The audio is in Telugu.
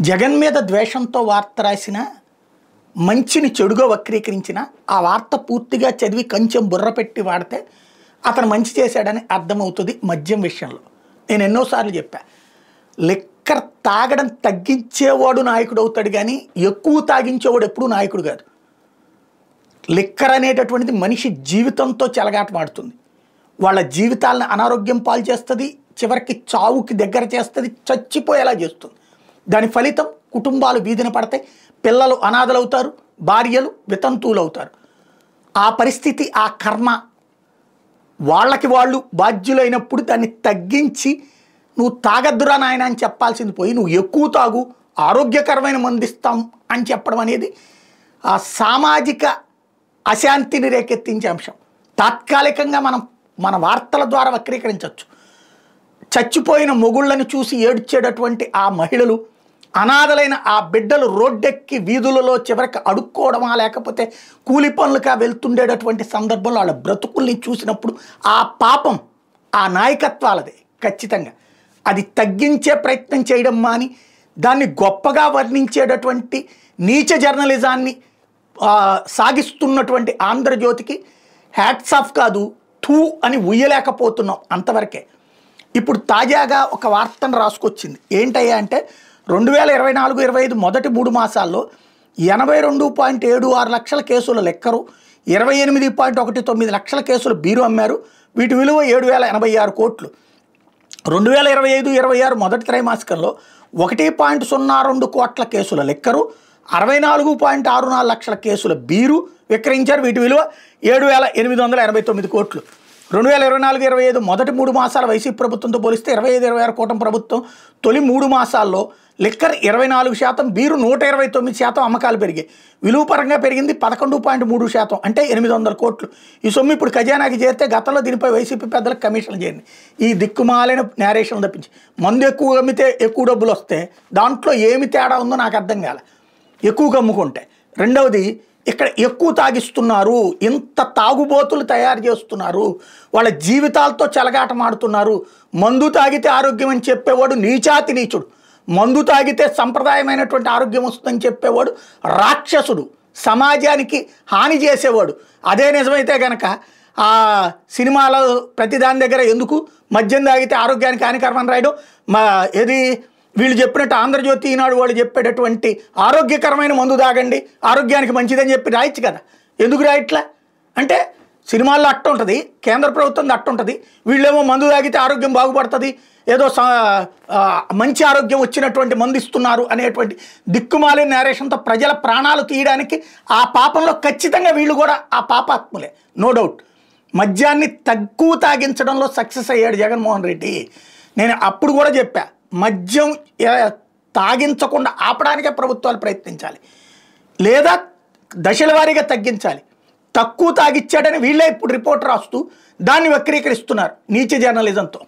జగన్ మీద ద్వేషంతో వార్త రాసిన మంచిని చెడుగా వక్రీకరించిన ఆ వార్త పూర్తిగా చదివి కొంచెం బుర్ర పెట్టి వాడితే అతను మంచి చేశాడని అర్థమవుతుంది. మద్యం విషయంలో నేను ఎన్నోసార్లు చెప్పా, లిక్కర్ తాగడం తగ్గించేవాడు నాయకుడు అవుతాడు కానీ ఎక్కువ తాగించేవాడు ఎప్పుడూ నాయకుడు కాదు. లిక్కర్ అనేటటువంటిది మనిషి జీవితంతో చెలగాటమాడుతుంది. వాళ్ళ జీవితాలను అనారోగ్యం పాలు చేస్తుంది, చివరికి చావుకి దగ్గర చేస్తుంది, చచ్చిపోయేలా చేస్తుంది. దాని ఫలితం కుటుంబాలు వీధిన పడతాయి, పిల్లలు అనాథలవుతారు, భార్యలు వితంతువులు అవుతారు. ఆ పరిస్థితి, ఆ కర్మ వాళ్ళకి వాళ్ళు బాధ్యులైనప్పుడు దాన్ని తగ్గించి నువ్వు తాగద్దురా నాయన అని చెప్పాల్సింది పోయి నువ్వు ఎక్కువ తాగు, ఆరోగ్యకరమైన మందిస్తాం అని చెప్పడం అనేది ఆ సామాజిక అశాంతిని రేకెత్తించే అంశం. తాత్కాలికంగా మన వార్తల ద్వారా వక్రీకరించవచ్చు. చచ్చిపోయిన మొగుళ్ళని చూసి ఏడ్చేటటువంటి ఆ మహిళలు, అనాథలైన ఆ బిడ్డలు రోడ్డెక్కి వీధులలో చివరికి అడుక్కోవడమా లేకపోతే కూలి పనులుగా వెళ్తుండేటటువంటి సందర్భంలో వాళ్ళ బ్రతుకుల్ని చూసినప్పుడు ఆ పాపం ఆ నాయకత్వాలదే. ఖచ్చితంగా అది తగ్గించే ప్రయత్నం చేయడం మాని దాన్ని గొప్పగా వర్ణించేటటువంటి నీచ జర్నలిజాన్ని సాగిస్తున్నటువంటి ఆంధ్రజ్యోతికి హ్యాట్స్ ఆఫ్ కాదు, థూ అని ఉయ్యలేకపోతున్నాం. అంతవరకే. ఇప్పుడు తాజాగా ఒక వార్తను రాసుకొచ్చింది. ఏంటయ్యా అంటే 2024-25 మొదటి 3 మాసాల్లో 82.76 లక్షల కేసుల లెక్కరు, 28.19 లక్షల కేసులు బీరు అమ్మారు. వీటి విలువ 7,086 కోట్లు. 2025-26 మొదటి త్రైమాసికంలో 1.02 కోట్ల కేసుల లెక్కరు, 64.64 లక్షల కేసుల బీరు విక్రయించారు. వీటి విలువ 7,889 కోట్లు. 2024-25 మొదటి 3 మాసాల వైసీపీ ప్రభుత్వంతో పోలిస్తే 25-26 కూటమి ప్రభుత్వం తొలి 3 మాసాల్లో లిక్కర్ 24%, బీరు 129% అమ్మకాలు పెరిగాయి. విలువ పరంగా పెరిగింది 11.3%, అంటే 800 కోట్లు. ఈ సొమ్ము ఇప్పుడు ఖజానాకి చేరితే గతంలో దీనిపై వైసీపీ పెద్దలకు కమిషన్లు చేరింది. ఈ దిక్కుమాలైన నేరేషన్ తప్పించి మందు ఎక్కువ అమ్మితే ఎక్కువ డబ్బులు వస్తే దాంట్లో ఏమి తేడా ఉందో నాకు అర్థం కాలే. ఎక్కువగా అమ్ముకుంటే. రెండవది, ఇక్కడ ఎక్కువ తాగిస్తున్నారు, ఇంత తాగుబోతులు తయారు చేస్తున్నారు, వాళ్ళ జీవితాలతో చెలగాటమాడుతున్నారు. మందు తాగితే ఆరోగ్యం అని చెప్పేవాడు నీచాతి నీచుడు, మందు తాగితే సంప్రదాయమైనటువంటి ఆరోగ్యం వస్తుందని చెప్పేవాడు రాక్షసుడు, సమాజానికి హాని చేసేవాడు. అదే నిజమైతే కనుక ఆ సినిమాలో ప్రతిదాని దగ్గర ఎందుకు మద్యం తాగితే ఆరోగ్యానికి హానికరమని రాయడం, ఏది వీళ్ళు చెప్పినట్టు ఆంధ్రజ్యోతి ఈనాడు వాళ్ళు చెప్పేటటువంటి ఆరోగ్యకరమైన మందు తాగండి ఆరోగ్యానికి మంచిదని చెప్పి రాయొచ్చు కదా. ఎందుకు రాయట్లా అంటే సినిమాల్లో అట్టుంటుంది, కేంద్ర ప్రభుత్వం అట్టుంటుంది, వీళ్ళేమో మందు తాగితే ఆరోగ్యం బాగుపడుతుంది, ఏదో మంచి ఆరోగ్యం వచ్చినటువంటి మందు ఇస్తున్నారు అనేటువంటి దిక్కుమాలిన నేరేషన్తో ప్రజల ప్రాణాలు తీయడానికి ఆ పాపంలో ఖచ్చితంగా వీళ్ళు కూడా ఆ పాపాత్ములే, నో డౌట్. మద్యాన్ని తక్కువ తాగించడంలో సక్సెస్ అయ్యాడు జగన్మోహన్ రెడ్డి. నేను అప్పుడు కూడా చెప్పా, మద్యం తాగించకుండా ఆపడానికే ప్రభుత్వాలు ప్రయత్నించాలి, లేదా దశల వారీగా తగ్గించాలి. తక్కువ తాగిచ్చాడని వీళ్ళే ఇప్పుడు రిపోర్ట్ రాస్తూ దాన్ని వక్రీకరిస్తున్నారు నీచ జర్నలిజంతో.